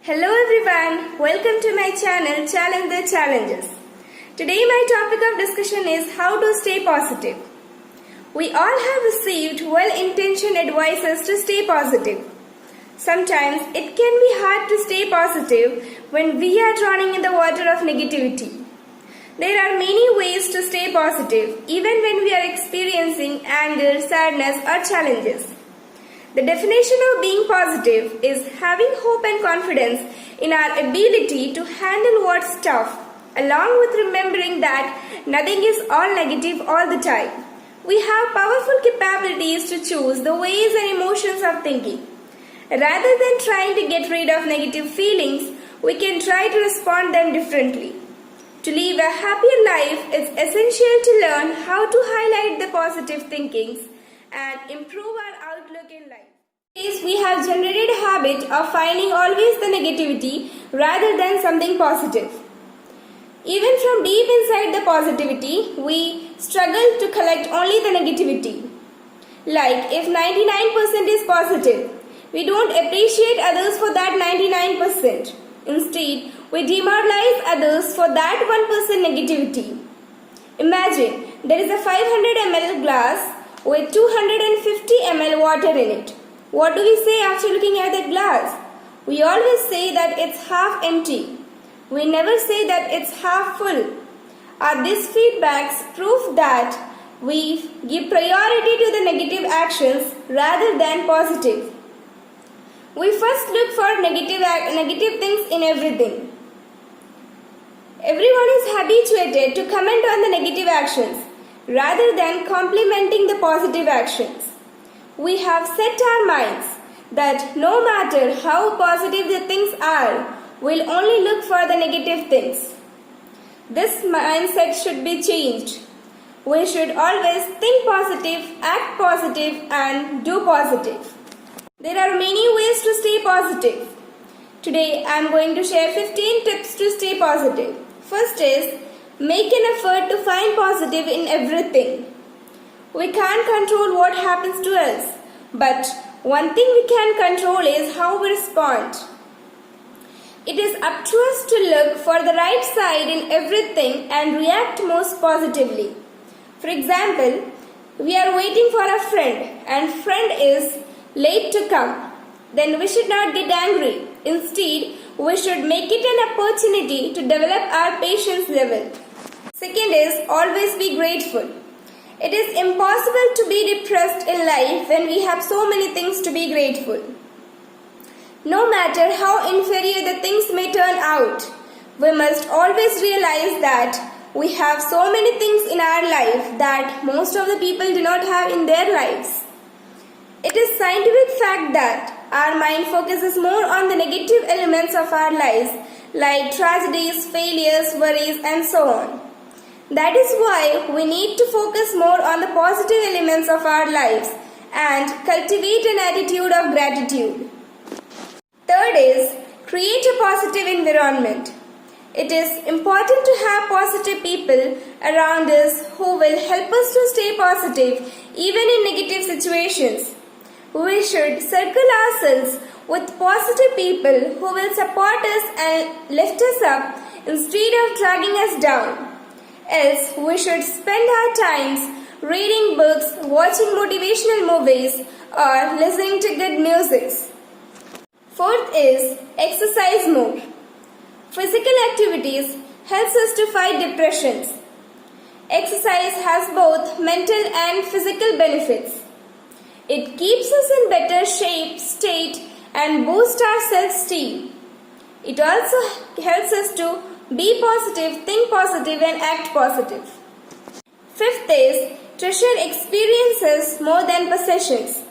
Hello everyone, welcome to my channel Challenge the Challenges. Today my topic of discussion is how to stay positive. We all have received well-intentioned advices to stay positive. Sometimes it can be hard to stay positive when we are drowning in the water of negativity. There are many ways to stay positive even when we are experiencing anger, sadness or challenges. The definition of being positive is having hope and confidence in our ability to handle what's tough, along with remembering that nothing is all negative all the time. We have powerful capabilities to choose the ways and emotions of thinking. Rather than trying to get rid of negative feelings, we can try to respond them differently. To live a happier life, it's essential to learn how to highlight the positive thinkings and improve our outlook in life. We have generated a habit of finding always the negativity rather than something positive. Even from deep inside the positivity, we struggle to collect only the negativity. Like if 99% is positive, we don't appreciate others for that 99%. Instead, we demoralize others for that 1% negativity. Imagine there is a 500 ml glass with 250 ml water in it. What do we say after looking at that glass? We always say that it's half empty. We never say that it's half full. Are these feedbacks proof that we give priority to the negative actions rather than positive? We first look for negative things in everything. Everyone is habituated to comment on the negative actions rather than complimenting the positive actions. We have set our minds that no matter how positive the things are, we'll only look for the negative things. This mindset should be changed. We should always think positive, act positive, and do positive. There are many ways to stay positive. Today I am going to share 15 tips to stay positive. First is, make an effort to find positive in everything. We can't control what happens to us, but one thing we can control is how we respond. It is up to us to look for the right side in everything and react most positively. For example, we are waiting for a friend and friend is late to come. Then we should not get angry. Instead, we should make it an opportunity to develop our patience level. Second is, always be grateful. It is impossible to be depressed in life when we have so many things to be grateful. No matter how inferior the things may turn out, we must always realize that we have so many things in our life that most of the people do not have in their lives. It is scientific fact that our mind focuses more on the negative elements of our lives like tragedies, failures, worries and so on. That is why we need to focus more on the positive elements of our lives and cultivate an attitude of gratitude. Third is, create a positive environment. It is important to have positive people around us who will help us to stay positive even in negative situations. We should circle ourselves with positive people who will support us and lift us up instead of dragging us down. Else, we should spend our times reading books, watching motivational movies, or listening to good music. Fourth is, exercise more. Physical activities helps us to fight depressions. Exercise has both mental and physical benefits. It keeps us in better shape, state, and boosts our self-esteem. It also helps us to be positive, think positive, and act positive. Fifth is, treasure experiences more than possessions.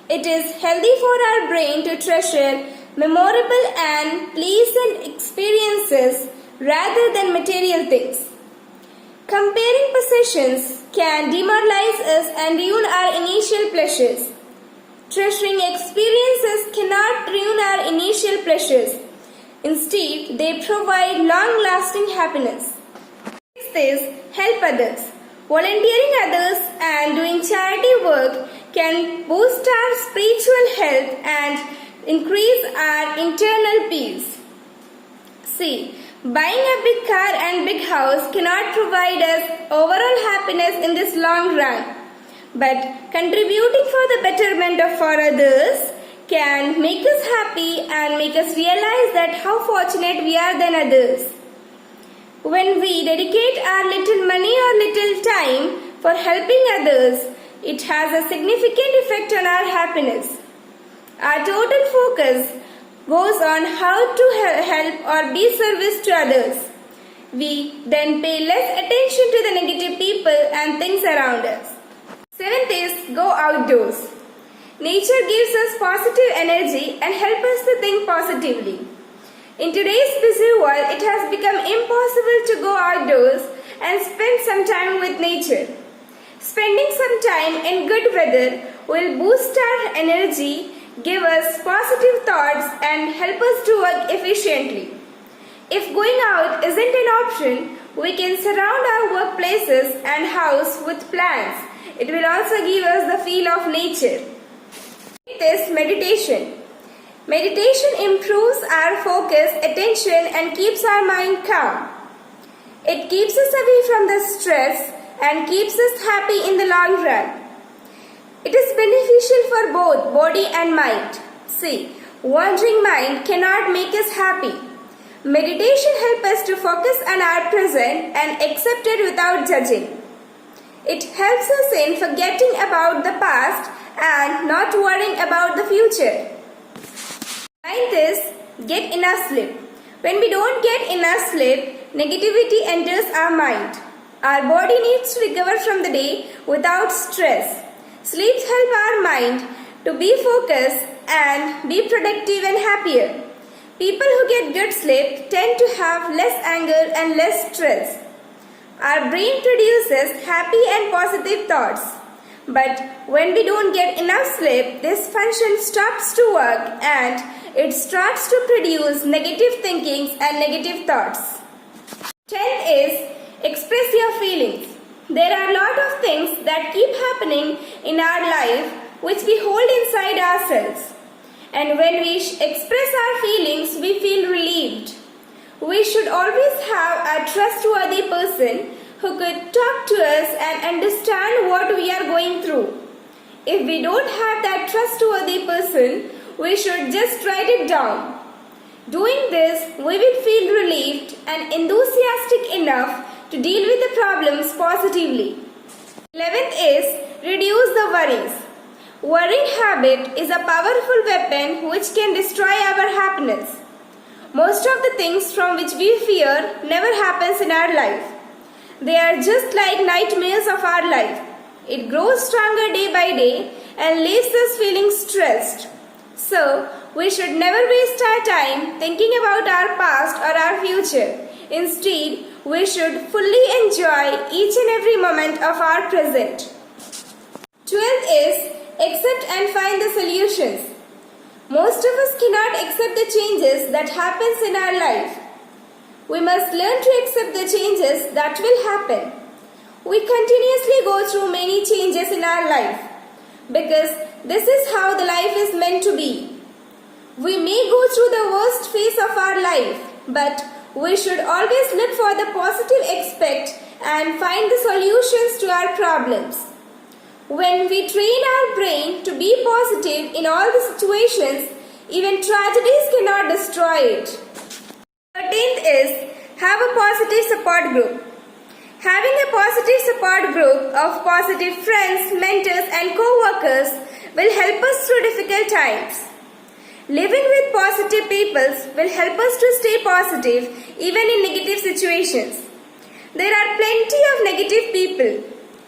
It is healthy for our brain to treasure memorable and pleasant experiences rather than material things. Comparing possessions can demoralize us and ruin our initial pleasures. Treasuring experiences cannot ruin our initial pleasures. Instead, they provide long-lasting happiness. Sixth is, help others. Volunteering others and doing charity work can boost our spiritual health and increase our internal peace. See, buying a big car and big house cannot provide us overall happiness in this long run. But contributing for the betterment of for others can make us happy and make us realize that how fortunate we are than others. When we dedicate our little money or little time for helping others, it has a significant effect on our happiness. Our total focus goes on how to help or be service to others. We then pay less attention to the negative people and things around us. Seventh is go outdoors. Nature gives us positive energy and helps us to think positively. In today's busy world, it has become impossible to go outdoors and spend some time with nature. Spending some time in good weather will boost our energy, give us positive thoughts and help us to work efficiently. If going out isn't an option, we can surround our workplaces and house with plants. It will also give us the feel of nature. Eighth is meditation. Meditation improves our focus, attention and keeps our mind calm. It keeps us away from the stress and keeps us happy in the long run. It is beneficial for both body and mind. See, wandering mind cannot make us happy. Meditation helps us to focus on our present and accept it without judging. It helps us in forgetting about the past and not worrying about the future. Ninth is get enough sleep. When we don't get enough sleep, negativity enters our mind. Our body needs to recover from the day without stress. Sleep helps our mind to be focused and be productive and happier. People who get good sleep tend to have less anger and less stress. Our brain produces happy and positive thoughts. But when we don't get enough sleep, this function stops to work and it starts to produce negative thinkings and negative thoughts. 10th is express your feelings. There are a lot of things that keep happening in our life which we hold inside ourselves. And when we express our feelings, we feel relieved. We should always have a trustworthy person who could talk to us and understand what we are going through. If we don't have that trustworthy person, we should just write it down. Doing this, we will feel relieved and enthusiastic enough to deal with the problems positively. 11th is reduce the worries. Worrying habit is a powerful weapon which can destroy our happiness. Most of the things from which we fear never happens in our life. They are just like nightmares of our life. It grows stronger day by day and leaves us feeling stressed. So, we should never waste our time thinking about our past or our future. Instead, we should fully enjoy each and every moment of our present. 12th is accept and find the solutions. Most of us cannot accept the changes that happens in our life. We must learn to accept the changes that will happen. We continuously go through many changes in our life because this is how the life is meant to be. We may go through the worst phase of our life, but we should always look for the positive aspect and find the solutions to our problems. When we train our brain to be positive in all the situations, even tragedies cannot destroy it. 13th is have a positive support group. Having a positive support group of positive friends, mentors and co-workers will help us through difficult times. Living with positive people will help us to stay positive even in negative situations. There are plenty of negative people.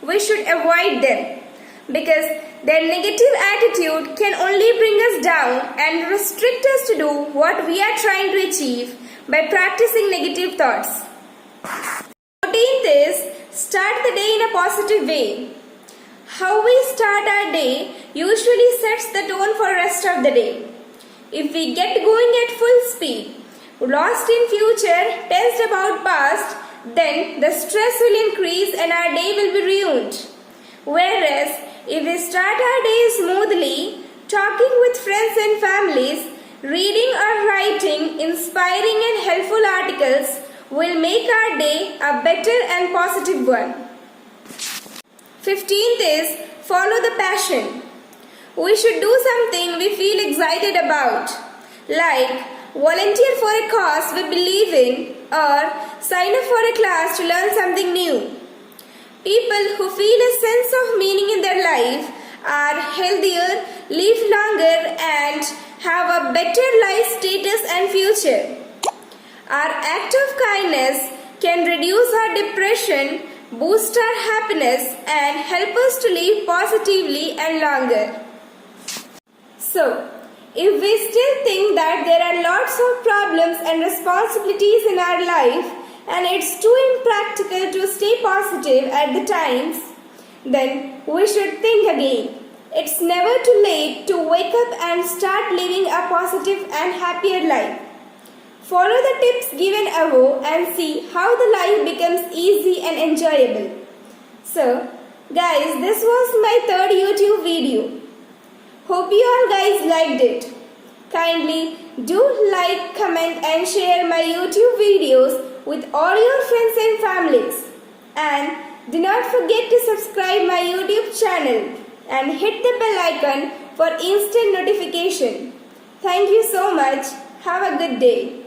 We should avoid them because their negative attitude can only bring us down and restrict us to do what we are trying to achieve by practicing negative thoughts. 14th is start the day in a positive way. How we start our day usually sets the tone for the rest of the day. If we get going at full speed, lost in future, tensed about past, then the stress will increase and our day will be ruined. Whereas, if we start our day smoothly, talking with friends and families, reading or writing inspiring and helpful articles will make our day a better and positive one. 15th is follow the passion. We should do something we feel excited about, like volunteer for a cause we believe in or sign up for a class to learn something new. People who feel a sense of meaning in their life are healthier, live longer and have a better life status and future. Our act of kindness can reduce our depression, boost our happiness and help us to live positively and longer. So, if we still think that there are lots of problems and responsibilities in our life and it's too impractical to stay positive at the times, then we should think again. It's never too late to wake up and start living a positive and happier life. Follow the tips given above and see how the life becomes easy and enjoyable. So, guys, this was my third YouTube video. Hope you all guys liked it. Kindly do like, comment and share my YouTube videos with all your friends and families. And do not forget to subscribe my YouTube channel and hit the bell icon for instant notification. Thank you so much. Have a good day.